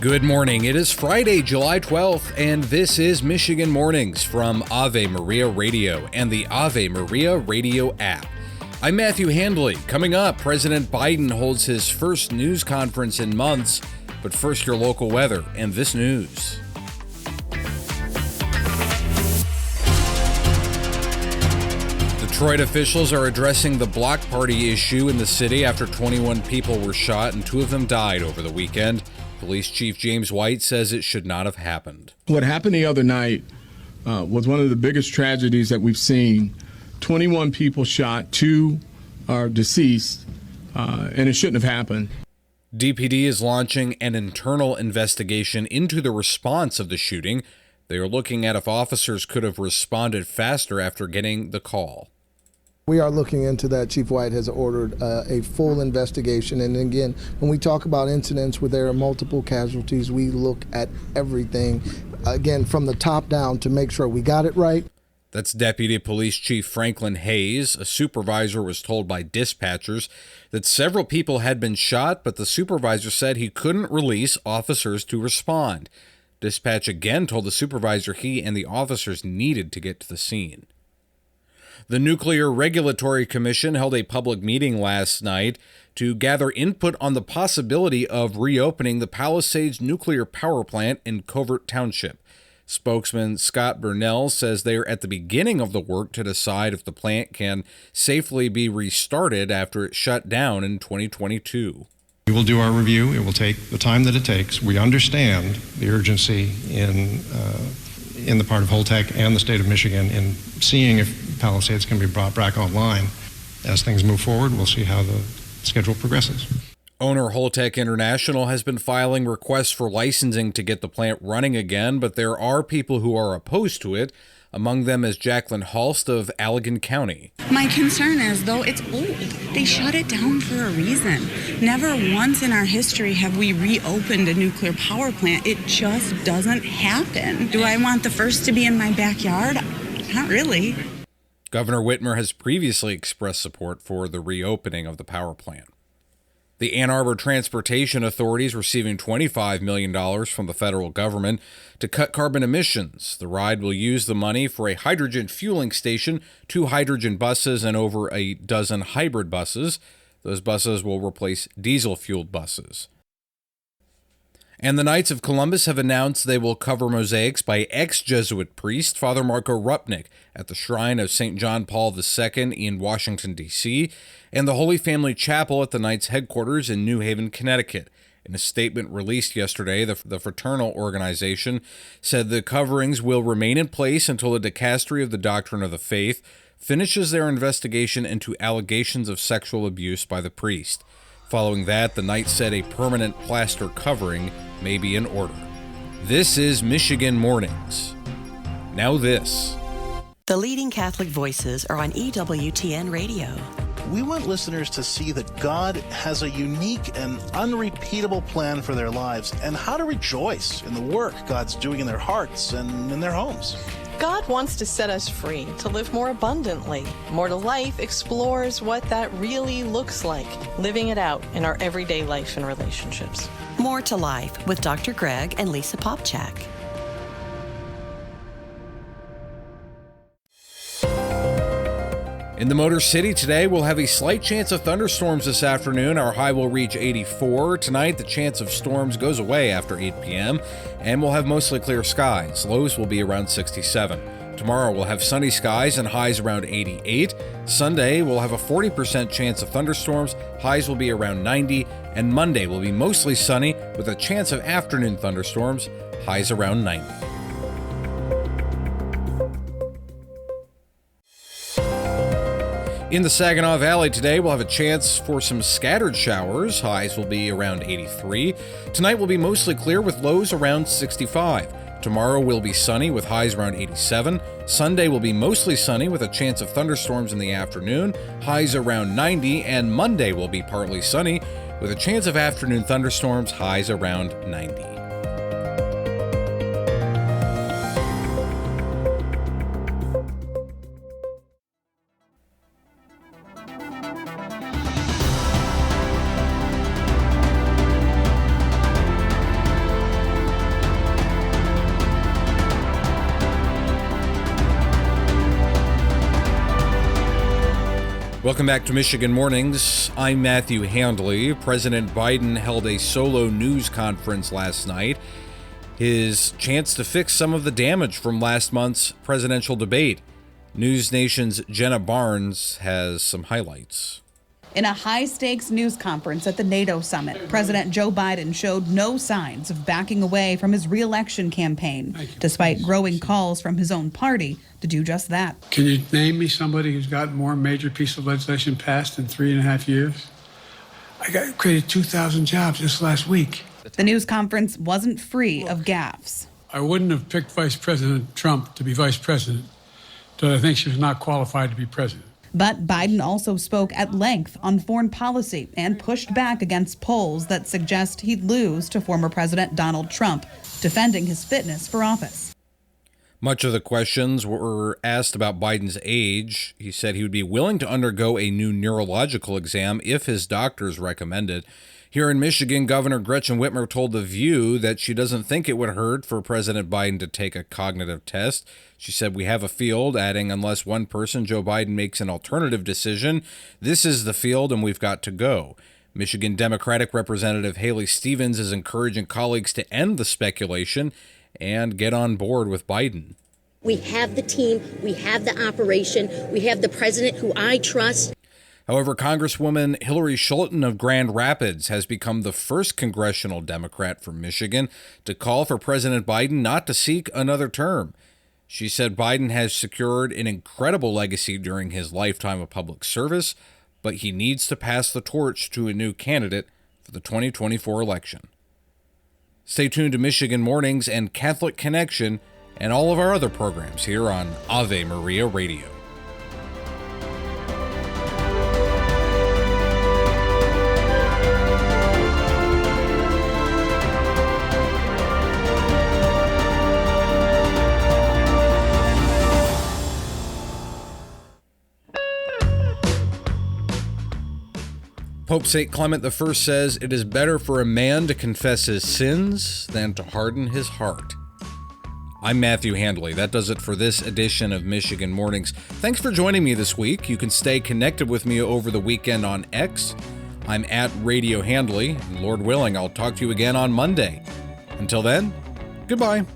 Good morning. It is Friday, July 12th, and this is Michigan Mornings from Ave Maria Radio and the Ave Maria Radio app. I'm Matthew Handley. Coming up, President Biden holds his first news conference in months, but first your local weather and this news. Detroit officials are addressing the block party issue in the city after 21 people were shot and 2 of them died over the weekend. Police Chief James White says it should not have happened. What happened the other night was one of the biggest tragedies that we've seen. 21 people shot, 2 are deceased, and it shouldn't have happened. DPD is launching an internal investigation into the response of the shooting. They are looking at if officers could have responded faster after getting the call. We are looking into that. Chief White has ordered a full investigation. And again, when we talk about incidents where there are multiple casualties, we look at everything, again, from the top down to make sure we got it right. That's Deputy Police Chief Franklin Hayes. A supervisor was told by dispatchers that several people had been shot, but the supervisor said he couldn't release officers to respond. Dispatch again told the supervisor he and the officers needed to get to the scene. The Nuclear Regulatory Commission held a public meeting last night to gather input on the possibility of reopening the Palisades nuclear power plant in Covert Township. Spokesman Scott Burnell says they are at the beginning of the work to decide if the plant can safely be restarted after it shut down in 2022. We will do our review. It will take the time that it takes. We understand the urgency in the part of Holtec and the state of Michigan in seeing if Palisades can be brought back online. As things move forward, we'll see how the schedule progresses. Owner Holtec International has been filing requests for licensing to get the plant running again, but there are people who are opposed to it. Among them is Jacqueline Halst of Allegan County. My concern is, though, it's old. They shut it down for a reason. Never once in our history have we reopened a nuclear power plant. It just doesn't happen. Do I want the first to be in my backyard? Not really. Governor Whitmer has previously expressed support for the reopening of the power plant. The Ann Arbor Transportation Authority is receiving $25 million from the federal government to cut carbon emissions. The ride will use the money for a hydrogen fueling station, 2 hydrogen buses, and over a dozen hybrid buses. Those buses will replace diesel-fueled buses. And the Knights of Columbus have announced they will cover mosaics by ex-Jesuit priest Father Marko Rupnik at the shrine of St. John Paul II in Washington, D.C., and the Holy Family Chapel at the Knights' headquarters in New Haven, Connecticut. In a statement released yesterday, the fraternal organization said the coverings will remain in place until the Dicastery of the Doctrine of the Faith finishes their investigation into allegations of sexual abuse by the priest. Following that, the Knights said a permanent plaster covering may be in order. This is Michigan Mornings. Now this. The leading Catholic voices are on EWTN Radio. We want listeners to see that God has a unique and unrepeatable plan for their lives and how to rejoice in the work God's doing in their hearts and in their homes. God wants to set us free to live more abundantly. More to Life explores what that really looks like, living it out in our everyday life and relationships. More to Life with Dr. Greg and Lisa Popchak. In the Motor City today, we'll have a slight chance of thunderstorms this afternoon. Our high will reach 84. Tonight, the chance of storms goes away after 8 p.m., and we'll have mostly clear skies. Lows will be around 67. Tomorrow, we'll have sunny skies and highs around 88. Sunday, we'll have a 40% chance of thunderstorms. Highs will be around 90. And Monday will be mostly sunny with a chance of afternoon thunderstorms. Highs around 90. In the Saginaw Valley today, we'll have a chance for some scattered showers. Highs will be around 83. Tonight will be mostly clear with lows around 65. Tomorrow will be sunny with highs around 87. Sunday will be mostly sunny with a chance of thunderstorms in the afternoon. Highs around 90. And Monday will be partly sunny with a chance of afternoon thunderstorms. Highs around 90. Welcome back to Michigan Mornings. I'm Matthew Handley. President Biden held a solo news conference last night. His chance to fix some of the damage from last month's presidential debate. News Nation's Jenna Barnes has some highlights. In a high-stakes news conference at the NATO summit, President Joe Biden showed no signs of backing away from his re-election campaign, despite growing calls from his own party to do just that. Can you name me somebody who's gotten more major piece of legislation passed in 3.5 years? I created 2,000 jobs just last week. The news conference wasn't free of gaffes. I wouldn't have picked Vice President Trump to be vice president, so I think she was not qualified to be president. But Biden also spoke at length on foreign policy and pushed back against polls that suggest he'd lose to former President Donald Trump, defending his fitness for office. Much of the questions were asked about Biden's age. He said he would be willing to undergo a new neurological exam if his doctors recommended. Here in Michigan, Governor Gretchen Whitmer told The View that she doesn't think it would hurt for President Biden to take a cognitive test. She said, "We have a field," adding, "Unless one person, Joe Biden, makes an alternative decision, this is the field and we've got to go." Michigan Democratic Representative Haley Stevens is encouraging colleagues to end the speculation and get on board with Biden. We have the team, we have the operation, we have the president who I trust. However, Congresswoman Hillary Schulten of Grand Rapids has become the first congressional Democrat from Michigan to call for President Biden not to seek another term. She said Biden has secured an incredible legacy during his lifetime of public service, but he needs to pass the torch to a new candidate for the 2024 election. Stay tuned to Michigan Mornings and Catholic Connection and all of our other programs here on Ave Maria Radio. Pope St. Clement I says it is better for a man to confess his sins than to harden his heart. I'm Matthew Handley. That does it for this edition of Michigan Mornings. Thanks for joining me this week. You can stay connected with me over the weekend on X. I'm at Radio Handley, and Lord willing, I'll talk to you again on Monday. Until then, goodbye.